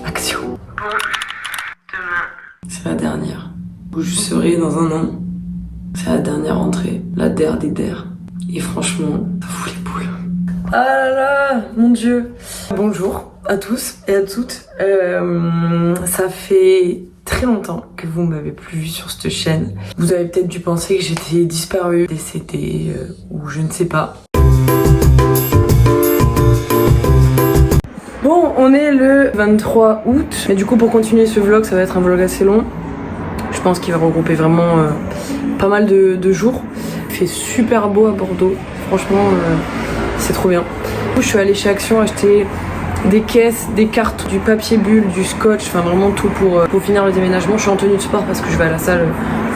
Action. C'est la dernière. Où je serai dans un an. C'est la dernière entrée. La der des der. Et franchement, ça fout les boules. Ah là là, mon Dieu. Bonjour à tous et à toutes. Ça fait très longtemps que vous m'avez plus vu sur cette chaîne. Vous avez peut-être dû penser que j'étais disparue, décédée ou je ne sais pas. Bon, on est le 23 août. Mais du coup, pour continuer ce vlog, ça va être un vlog assez long. Je pense qu'il va regrouper vraiment pas mal de jours. Il fait super beau à Bordeaux. Franchement, c'est trop bien. Je suis allée chez Action acheter des caisses, des cartes, du papier bulle, du scotch, enfin vraiment tout pour finir le déménagement. Je suis en tenue de sport parce que je vais à la salle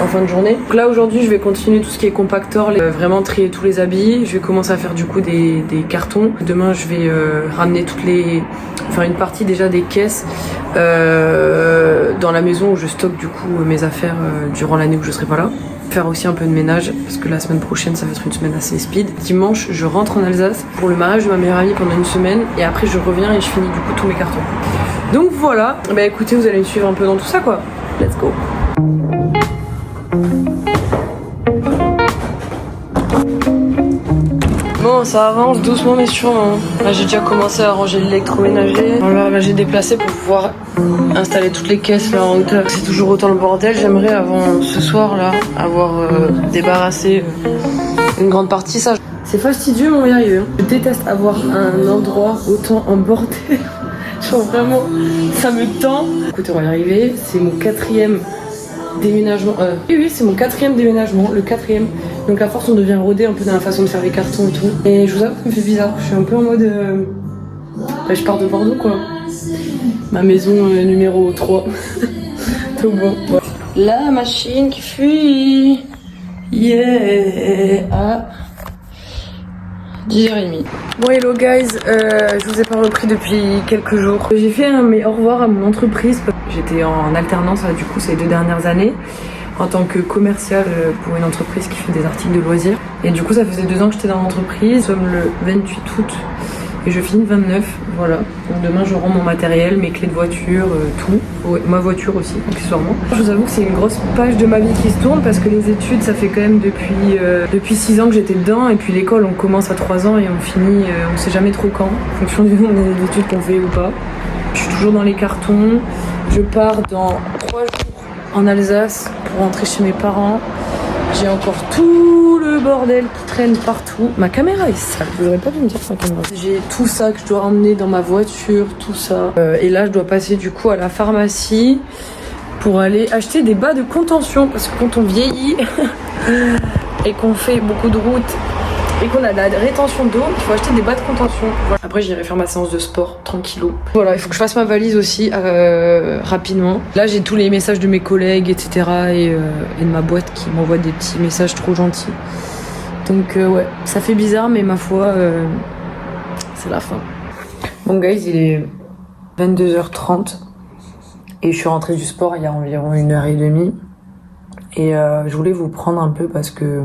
en fin de journée. Donc là aujourd'hui je vais continuer tout ce qui est compactor, vraiment trier tous les habits. Je vais commencer à faire du coup des cartons. Demain je vais ramener faire une partie déjà des caisses dans la maison où je stocke du coup mes affaires durant l'année où je serai pas là. Faire aussi un peu de ménage parce que la semaine prochaine ça va être une semaine assez speed. Dimanche je rentre en Alsace pour le mariage de ma meilleure amie pendant une semaine et après je reviens et je finis du coup tous mes cartons. Donc voilà, bah écoutez vous allez me suivre un peu dans tout ça quoi. Let's go. Bon ça avance doucement mais sûrement. Là j'ai déjà commencé à ranger l'électroménager. Voilà, là j'ai déplacé pour pouvoir installer toutes les caisses là en hauteur. C'est toujours autant le bordel. J'aimerais avant ce soir là avoir débarrassé une grande partie. Ça c'est fastidieux mon arriver. Je déteste avoir un endroit autant en bordel. Genre vraiment ça me tend. Écoutez on va y arriver. C'est mon 4e déménagement. Oui c'est mon 4e déménagement. Le 4e. Donc à force on devient rodé un peu dans la façon de faire les cartons et tout. Et je vous avoue que ça me fait bizarre. Je suis un peu en mode je pars de Bordeaux quoi. Ma maison numéro 3. Tout bon. La machine qui fuit. Yeah. À 10h30. Bon hello guys, je vous ai pas repris depuis quelques jours. J'ai fait mes au revoir à mon entreprise. J'étais en alternance là, du coup ces 2 dernières années en tant que commercial pour une entreprise qui fait des articles de loisirs. Et du coup ça faisait 2 ans que j'étais dans l'entreprise. Nous sommes le 28 août. Et je finis le 29, voilà. Donc demain je rends mon matériel, mes clés de voiture, tout. Ouais, ma voiture aussi, accessoirement. Je vous avoue que c'est une grosse page de ma vie qui se tourne parce que les études, ça fait quand même depuis 6 ans que j'étais dedans. Et puis l'école, on commence à 3 ans et on finit, on sait jamais trop quand, en fonction du nombre d'études qu'on fait ou pas. Je suis toujours dans les cartons. Je pars dans 3 jours en Alsace pour rentrer chez mes parents. J'ai encore tout le bordel qui traîne partout. Ma caméra est sale, vous auriez pas dû me dire que ma caméra. J'ai tout ça que je dois emmener dans ma voiture, tout ça. Et là, je dois passer du coup à la pharmacie pour aller acheter des bas de contention. Parce que quand on vieillit et qu'on fait beaucoup de routes et qu'on a de la rétention d'eau, il faut acheter des bas de contention. Voilà. Après, j'irai faire ma séance de sport tranquillou. Voilà, il faut que je fasse ma valise aussi rapidement. Là, j'ai tous les messages de mes collègues, etc. et de ma boîte qui m'envoie des petits messages trop gentils. Donc ouais, ça fait bizarre, mais ma foi, c'est la fin. Bon guys, il est 22h30 et je suis rentrée du sport il y a environ 1h30. Et je voulais vous prendre un peu parce que...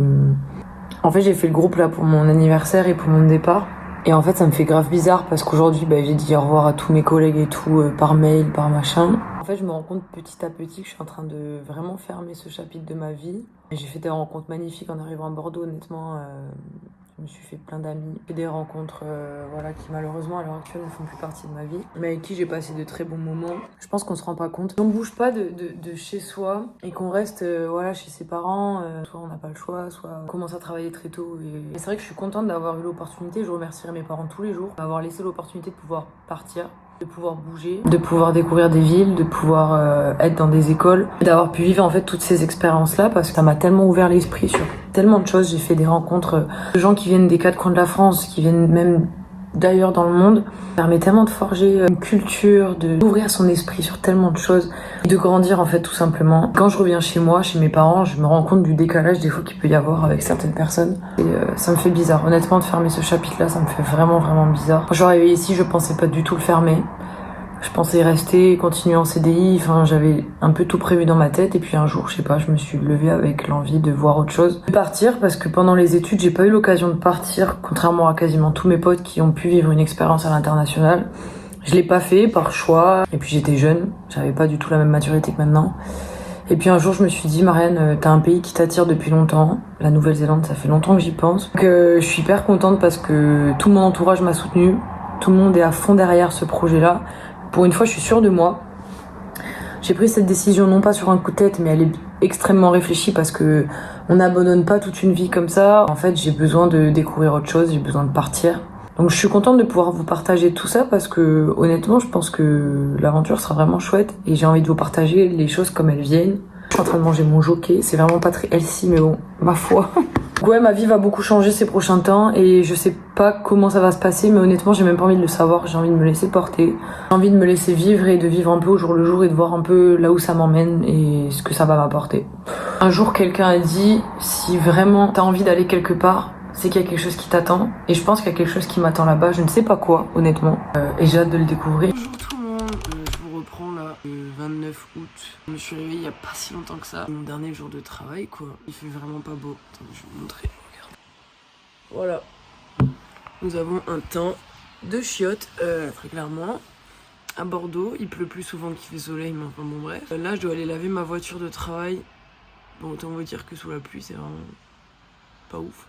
En fait, j'ai fait le groupe là pour mon anniversaire et pour mon départ. Et en fait, ça me fait grave bizarre parce qu'aujourd'hui, j'ai dit au revoir à tous mes collègues et tout, par mail, par machin. En fait, je me rends compte petit à petit que je suis en train de vraiment fermer ce chapitre de ma vie. J'ai fait des rencontres magnifiques en arrivant à Bordeaux, honnêtement. Je me suis fait plein d'amis. J'ai fait des rencontres qui malheureusement à l'heure actuelle ne font plus partie de ma vie, mais avec qui j'ai passé de très bons moments. Je pense qu'on se rend pas compte. On ne bouge pas de chez soi et qu'on reste chez ses parents. Soit on n'a pas le choix, soit on commence à travailler très tôt. Et c'est vrai que je suis contente d'avoir eu l'opportunité. Je remercierai mes parents tous les jours d'avoir laissé l'opportunité de pouvoir partir, de pouvoir bouger, de pouvoir découvrir des villes, de pouvoir être dans des écoles, d'avoir pu vivre en fait toutes ces expériences-là parce que ça m'a tellement ouvert l'esprit sur tellement de choses. J'ai fait des rencontres de gens qui viennent des 4 coins de la France, qui viennent même d'ailleurs dans le monde. Ça permet tellement de forger une culture, d'ouvrir son esprit sur tellement de choses, de grandir en fait tout simplement. Quand je reviens chez moi, chez mes parents, je me rends compte du décalage des fois qu'il peut y avoir avec certaines personnes. Et ça me fait bizarre. Honnêtement, de fermer ce chapitre-là, ça me fait vraiment, vraiment bizarre. Quand je suis arrivée ici, je pensais pas du tout le fermer. Je pensais rester, continuer en CDI, enfin j'avais un peu tout prévu dans ma tête et puis un jour, je sais pas, je me suis levée avec l'envie de voir autre chose. De partir parce que pendant les études, j'ai pas eu l'occasion de partir, contrairement à quasiment tous mes potes qui ont pu vivre une expérience à l'international. Je l'ai pas fait par choix et puis j'étais jeune, j'avais pas du tout la même maturité que maintenant. Et puis un jour, je me suis dit, Marianne, t'as un pays qui t'attire depuis longtemps. La Nouvelle-Zélande, ça fait longtemps que j'y pense. Donc, je suis hyper contente parce que tout mon entourage m'a soutenue. Tout le monde est à fond derrière ce projet-là. Pour une fois, je suis sûre de moi. J'ai pris cette décision non pas sur un coup de tête, mais elle est extrêmement réfléchie parce que on n'abandonne pas toute une vie comme ça. En fait, j'ai besoin de découvrir autre chose, j'ai besoin de partir. Donc je suis contente de pouvoir vous partager tout ça parce que honnêtement, je pense que l'aventure sera vraiment chouette et j'ai envie de vous partager les choses comme elles viennent. Je suis en train de manger mon jockey, c'est vraiment pas très healthy, mais bon, ma foi. Ouais, ma vie va beaucoup changer ces prochains temps et je sais pas comment ça va se passer, mais honnêtement, j'ai même pas envie de le savoir. J'ai envie de me laisser porter. J'ai envie de me laisser vivre et de vivre un peu au jour le jour et de voir un peu là où ça m'emmène et ce que ça va m'apporter. Un jour, quelqu'un a dit, si vraiment t'as envie d'aller quelque part, c'est qu'il y a quelque chose qui t'attend. Et je pense qu'il y a quelque chose qui m'attend là-bas. Je ne sais pas quoi, honnêtement. Et j'ai hâte de le découvrir. Bonjour tout le monde, je vous reprends là le 29 août. Je me suis réveillée il y a pas si longtemps que ça. Mon dernier jour de travail quoi. Il fait vraiment pas beau. Attends, je vais vous montrer. Regarde. Voilà. Nous avons un temps de chiottes, très clairement. À Bordeaux, il pleut plus souvent qu'il fait soleil, mais enfin bon bref. Là, je dois aller laver ma voiture de travail. Bon, autant vous dire que sous la pluie, c'est vraiment pas ouf.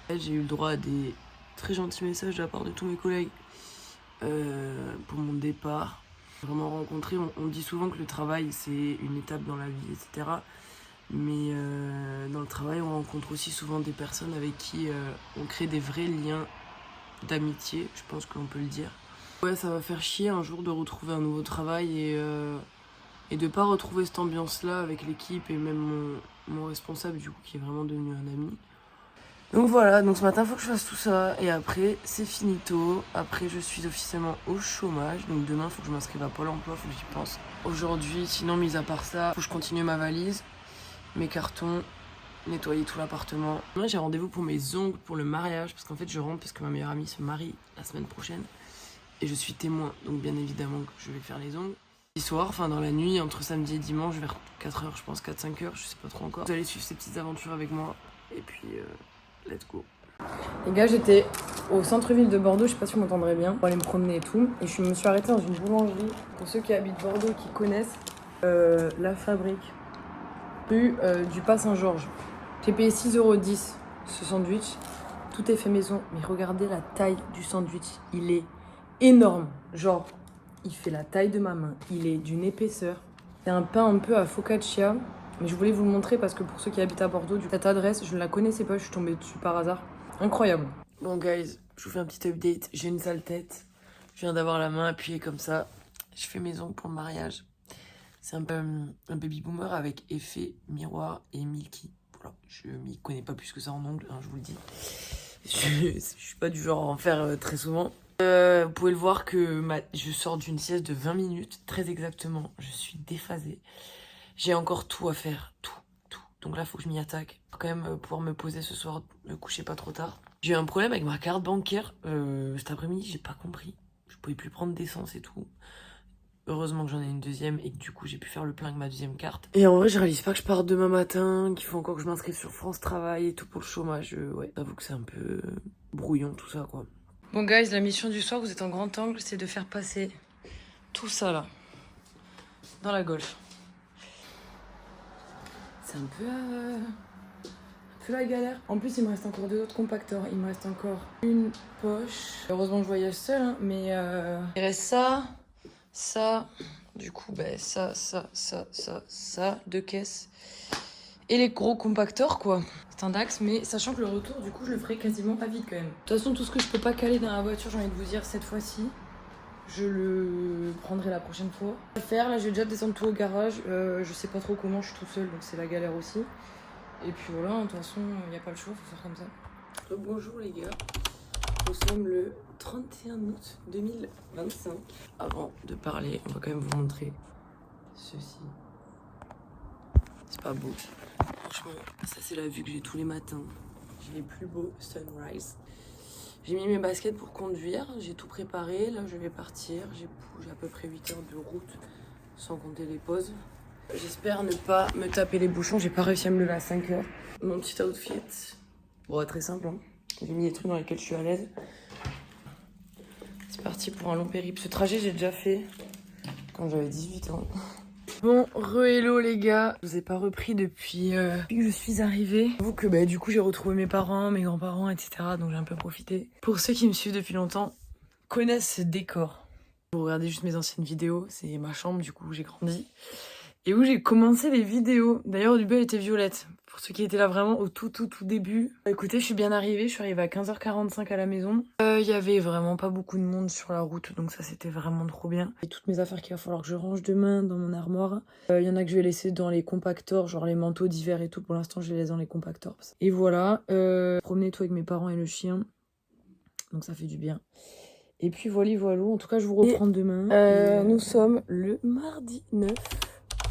J'ai eu le droit à des très gentils messages de la part de tous mes collègues pour mon départ. Vraiment rencontré, on dit souvent que le travail c'est une étape dans la vie, etc. Mais dans le travail, on rencontre aussi souvent des personnes avec qui on crée des vrais liens d'amitié, je pense qu'on peut le dire. Ouais, ça va faire chier un jour de retrouver un nouveau travail et de pas retrouver cette ambiance-là avec l'équipe et même mon responsable du coup qui est vraiment devenu un ami. Donc voilà, donc ce matin faut que je fasse tout ça et après c'est finito. Après je suis officiellement au chômage, donc demain faut que je m'inscrive à Pôle emploi, faut que j'y pense. Aujourd'hui, sinon mis à part ça, faut que je continue ma valise, mes cartons, nettoyer tout l'appartement. Moi j'ai rendez-vous pour mes ongles, pour le mariage, parce qu'en fait je rentre parce que ma meilleure amie se marie la semaine prochaine et je suis témoin, donc bien évidemment que je vais faire les ongles. Ce soir, enfin dans la nuit, entre samedi et dimanche, vers 4h je pense, 4-5h, je sais pas trop encore. Vous allez suivre ces petites aventures avec moi et puis... let's go. Les gars, j'étais au centre-ville de Bordeaux, je sais pas si vous m'entendrez bien, pour aller me promener et tout. Et je me suis arrêtée dans une boulangerie, pour ceux qui habitent Bordeaux, qui connaissent La Fabrique, rue du Pas Saint-Georges. J'ai payé 6,10 € ce sandwich, tout est fait maison, mais regardez la taille du sandwich, il est énorme. Genre, il fait la taille de ma main, il est d'une épaisseur. C'est un pain un peu à focaccia. Mais je voulais vous le montrer parce que pour ceux qui habitent à Bordeaux, cette adresse, je ne la connaissais pas, je suis tombée dessus par hasard. Incroyable. Bon guys, je vous fais un petit update. J'ai une sale tête. Je viens d'avoir la main appuyée comme ça. Je fais mes ongles pour le mariage. C'est un baby boomer avec effet miroir et milky. Voilà, je m'y connais pas plus que ça en ongles, hein, je vous le dis. Je suis pas du genre à en faire très souvent. Vous pouvez le voir que je sors d'une sieste de 20 minutes, très exactement. Je suis déphasée. J'ai encore tout à faire, tout. Donc là, faut que je m'y attaque. Faut quand même pouvoir me poser ce soir, me coucher pas trop tard. J'ai eu un problème avec ma carte bancaire cet après-midi, j'ai pas compris. Je pouvais plus prendre d'essence et tout. Heureusement que j'en ai une deuxième et que du coup, j'ai pu faire le plein avec ma deuxième carte. Et en vrai, je réalise pas que je pars demain matin, qu'il faut encore que je m'inscrive sur France Travail et tout pour le chômage. Ouais, j'avoue que c'est un peu brouillon tout ça, quoi. Bon guys, la mission du soir, vous êtes en grand angle, c'est de faire passer tout ça là, dans la Golf. C'est un peu la galère. En plus, il me reste encore 2 autres compacteurs. Il me reste encore une poche. Heureusement que je voyage seule, hein, mais il reste ça. Du coup, ça, 2 caisses. Et les gros compacteurs, quoi. C'est un Dax, mais sachant que le retour, du coup, je le ferai quasiment à vide quand même. De toute façon, tout ce que je peux pas caler dans la voiture, j'ai envie de vous dire, cette fois-ci, je le prendrai la prochaine fois. Je vais le faire, là, je vais déjà descendre tout au garage. Je sais pas trop comment, je suis toute seule, donc c'est la galère aussi. Et puis voilà, de toute façon, il n'y a pas le choix, faut faire comme ça. Bonjour les gars, nous sommes le 31 août 2025. Avant de parler, on va quand même vous montrer ceci. C'est pas beau. Franchement, ça c'est la vue que j'ai tous les matins. J'ai les plus beaux sunrise. J'ai mis mes baskets pour conduire, j'ai tout préparé, là je vais partir, j'ai à peu près 8 heures de route sans compter les pauses. J'espère ne pas me taper les bouchons, j'ai pas réussi à me lever à 5 heures. Mon petit outfit, bon très simple, hein. J'ai mis des trucs dans lesquels je suis à l'aise. C'est parti pour un long périple. Ce trajet j'ai déjà fait quand j'avais 18 ans. Bon, re-hello les gars. Je vous ai pas repris depuis que je suis arrivée. J'avoue que du coup j'ai retrouvé mes parents, mes grands-parents, etc. Donc j'ai un peu profité. Pour ceux qui me suivent depuis longtemps, connaissent ce décor. Vous regardez juste mes anciennes vidéos, c'est ma chambre du coup où j'ai grandi. Et où j'ai commencé les vidéos. D'ailleurs au début elle était violette. Pour ceux qui étaient là vraiment au tout début. Écoutez, je suis bien arrivée, je suis arrivée à 15h45 à la maison. Il y avait vraiment pas beaucoup de monde sur la route, donc ça c'était vraiment trop bien. Et toutes mes affaires qu'il va falloir que je range demain dans mon armoire. Il y en a que je vais laisser dans les compacteurs, genre les manteaux d'hiver et tout. Pour l'instant je les laisse dans les compacteurs. Et voilà, promener tout avec mes parents et le chien. Donc ça fait du bien. Et puis voilà, en tout cas je vous reprends demain. Nous sommes le mardi 9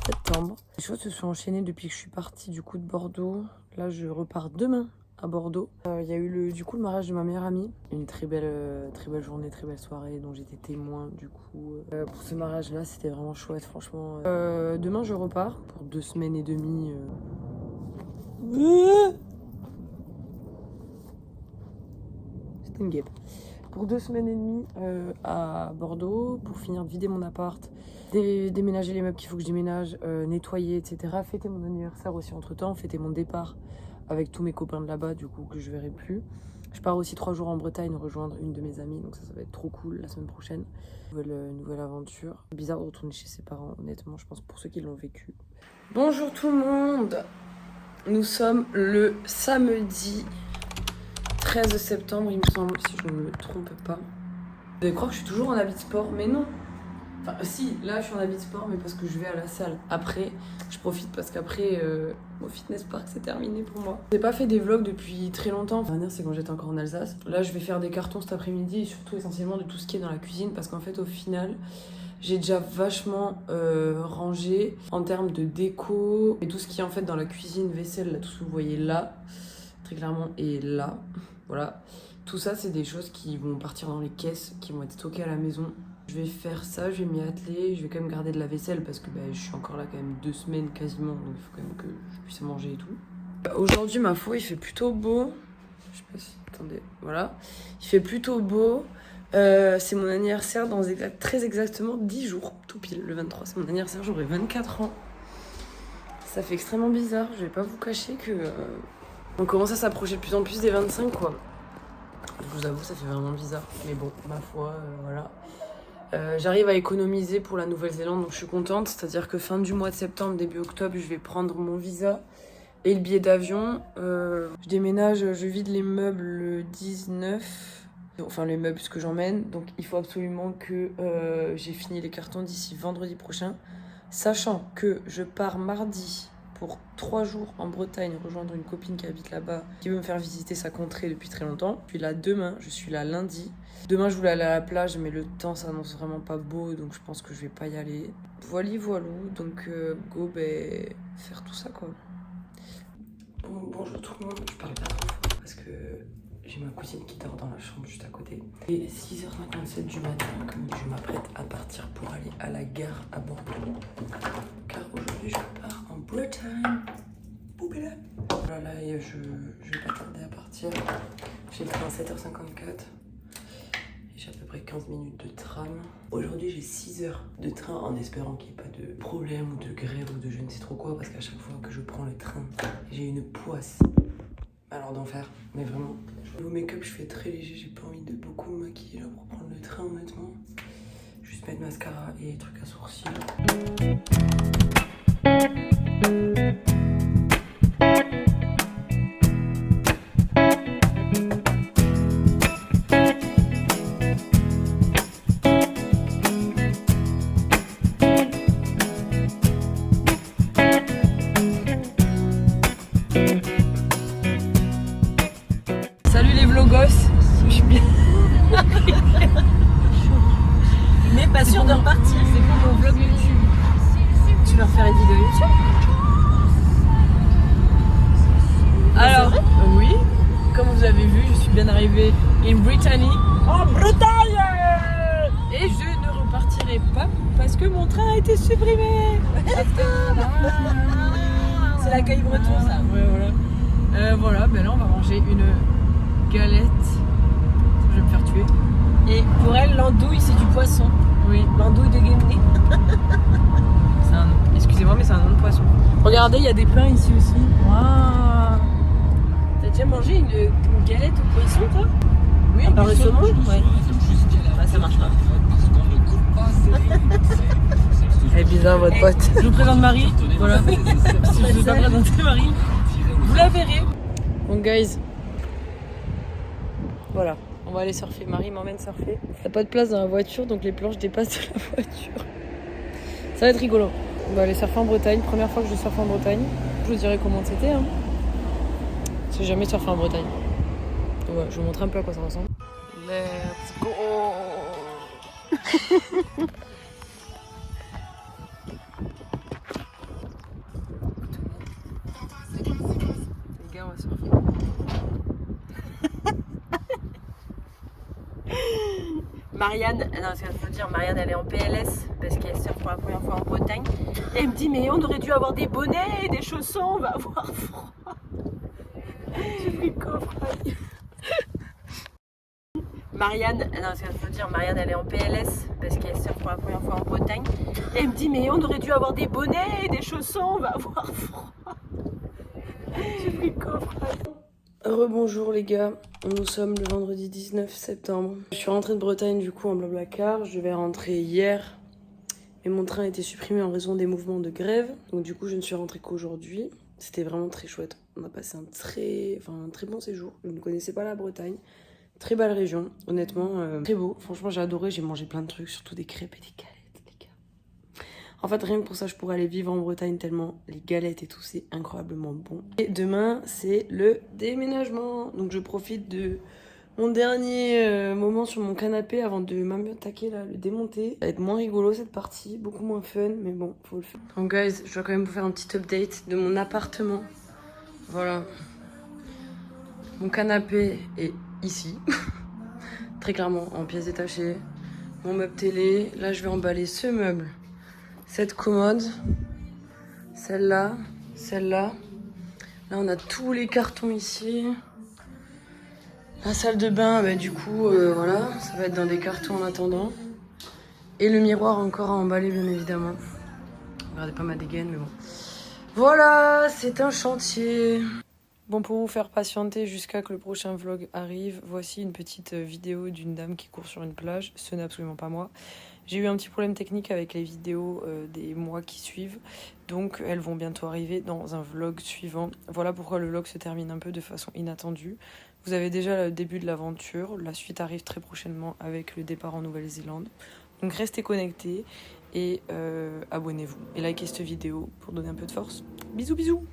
septembre. Les choses se sont enchaînées depuis que je suis partie du coup de Bordeaux. Là je repars demain à Bordeaux. Il y a eu le mariage de ma meilleure amie. Une très belle journée, très belle soirée dont j'étais témoin du coup. Pour ce mariage là c'était vraiment chouette franchement. Demain je repars pour 2 semaines et demie. C'était une guêpe. Pour 2 semaines et demie à Bordeaux pour finir de vider mon appart, déménager les meubles qu'il faut que je déménage, nettoyer, etc. Fêter mon anniversaire aussi entre temps, fêter mon départ avec tous mes copains de là-bas du coup que je verrai plus. Je pars aussi 3 jours en Bretagne rejoindre une de mes amies, donc ça va être trop cool la semaine prochaine. Nouvelle aventure. Bizarre de retourner chez ses parents, honnêtement, je pense pour ceux qui l'ont vécu. Bonjour tout le monde. Nous sommes le samedi 13 septembre, il me semble, si je ne me trompe pas. Vous allez croire que je suis toujours en habit de sport, mais non. Enfin, si, là, je suis en habit de sport, mais parce que je vais à la salle. Après, je profite parce qu'après, mon fitness park, c'est terminé pour moi. J'ai pas fait des vlogs depuis très longtemps. La dernière, c'est quand j'étais encore en Alsace. Là, je vais faire des cartons cet après-midi et surtout, essentiellement, de tout ce qui est dans la cuisine parce qu'en fait, au final, j'ai déjà vachement rangé en termes de déco et tout ce qui est en fait dans la cuisine, vaisselle, là, tout ce que vous voyez là, très clairement, et là. Voilà, tout ça c'est des choses qui vont partir dans les caisses, qui vont être stockées à la maison. Je vais faire ça, je vais m'y atteler, je vais quand même garder de la vaisselle parce que je suis encore là quand même 2 semaines quasiment, donc il faut quand même que je puisse manger et tout. Aujourd'hui ma foi il fait plutôt beau, je sais pas si, attendez, voilà, il fait plutôt beau. C'est mon anniversaire dans très exactement 10 jours, tout pile, le 23 c'est mon anniversaire, j'aurai 24 ans. Ça fait extrêmement bizarre, je vais pas vous cacher que... On commence à s'approcher de plus en plus des 25 quoi. Je vous avoue ça fait vraiment bizarre. Mais bon, ma foi, voilà. J'arrive à économiser pour la Nouvelle-Zélande donc je suis contente. C'est-à-dire que fin du mois de septembre, début octobre, je vais prendre mon visa et le billet d'avion. Je déménage, je vide les meubles le 19. Enfin les meubles que j'emmène. Donc il faut absolument que j'ai fini les cartons d'ici vendredi prochain. Sachant que je pars mardi pour 3 jours en Bretagne, rejoindre une copine qui habite là-bas, qui veut me faire visiter sa contrée depuis très longtemps. Je suis là demain, je suis là lundi. Demain, je voulais aller à la plage, mais le temps s'annonce vraiment pas beau, donc je pense que je vais pas y aller. Voilà, donc go, faire tout ça, quoi. Bonjour tout le monde, je parle pas trop fort parce que j'ai ma cousine qui dort dans la chambre juste à côté. Il est 6h57 du matin, comme je m'apprête à partir pour aller à la gare à Bordeaux. Car aujourd'hui, je pars en Bretagne. Voilà, et je vais pas tarder à partir. J'ai le train à 7h54. Et j'ai à peu près 15 minutes de tram. Aujourd'hui, j'ai 6 heures de train en espérant qu'il n'y ait pas de problème ou de grève ou de je ne sais trop quoi. Parce qu'à chaque fois que je prends le train, j'ai une poisse. Alors d'enfer, mais vraiment. Au make-up, je fais très léger, j'ai pas envie de beaucoup me maquiller là pour prendre le train honnêtement. Juste mettre mascara et trucs à sourcils. Salut les vlogos, je suis bien mais pas sûr de repartir. C'est pour mon vlog YouTube. Tu veux refaire une vidéo YouTube? Alors, oui. comme vous avez vu, je suis bien arrivée en Brittany. En Bretagne. Et je ne repartirai pas parce que mon train a été supprimé. C'est l'accueil breton, ça. Ouais, voilà. Voilà, ben là on va manger une galette. Je vais me faire tuer. Et pour elle, l'andouille, c'est du poisson. Oui, L'andouille de Guémené. c'est un nom. Excusez-moi, mais c'est un nom de poisson. Regardez, il y a des pains ici aussi. Waouh. T'as déjà mangé une galette au poisson, toi? Oui, À part du le saumon? Ouais. Bah, ça marche pas. Elle est bizarre votre pote. Je vous présente Marie. Voilà. Si je ne vous ai pas présenté Marie, vous la verrez. Bon, guys. Voilà. On va aller surfer. Marie m'emmène surfer. Il n'y a pas de place dans la voiture, donc les planches dépassent de la voiture. Ça va être rigolo. On va aller surfer en Bretagne. Première fois que je surfe en Bretagne. Je vous dirai comment c'était. Hein. Parce que j'ai jamais surfé en Bretagne. Donc, ouais, je vous montre un peu à quoi ça ressemble. Let's go. Les gars, on va surfer. Marianne, non, ce qu'il faut dire, Marianne, elle est en PLS parce qu'elle surfe pour la première fois en Bretagne. Et elle me dit, mais on aurait dû avoir des bonnets et des chaussons, on va avoir froid. J'ai pris le coffre. Marianne, non, ce qu'il faut dire, Marianne, elle est en PLS parce qu'elle surfe pour la première fois en Bretagne. Et elle me dit, mais on aurait dû avoir des bonnets et des chaussons, on va avoir froid. J'ai pris le coffre. Rebonjour les gars, nous sommes le vendredi 19 septembre. Je suis rentrée de Bretagne du coup en Blablacar, je devais rentrer hier. Mais mon train a été supprimé en raison des mouvements de grève. Donc du coup je ne suis rentrée qu'aujourd'hui. C'était vraiment très chouette. On a passé un très bon séjour. Je ne connaissais pas la Bretagne. Très belle région, honnêtement. Très beau. Franchement j'ai adoré, j'ai mangé plein de trucs, surtout des crêpes et des galettes. En fait, rien que pour ça, je pourrais aller vivre en Bretagne tellement les galettes et tout, c'est incroyablement bon. Et demain, c'est le déménagement. Donc, je profite de mon dernier moment sur mon canapé avant de m'attaquer là, le démonter. Ça va être moins rigolo cette partie, beaucoup moins fun, mais bon, faut le faire. Donc, guys, je dois quand même vous faire un petit update de mon appartement. Voilà. Mon canapé est ici. Très clairement, en pièces détachées. Mon meuble télé. Là, je vais emballer ce meuble. Cette commode, celle-là, celle-là. Là, on a tous les cartons ici. La salle de bain, bah, du coup, voilà, ça va être dans des cartons en attendant. Et le miroir encore à emballer, bien évidemment. Regardez pas ma dégaine, mais bon. Voilà, c'est un chantier. Bon, pour vous faire patienter jusqu'à que le prochain vlog arrive, voici une petite vidéo d'une dame qui court sur une plage. Ce n'est absolument pas moi. J'ai eu un petit problème technique avec les vidéos des mois qui suivent, donc elles vont bientôt arriver dans un vlog suivant. Voilà pourquoi le vlog se termine un peu de façon inattendue. Vous avez déjà le début de l'aventure, la suite arrive très prochainement avec le départ en Nouvelle-Zélande. Donc restez connectés et abonnez-vous et likez cette vidéo pour donner un peu de force. Bisous bisous.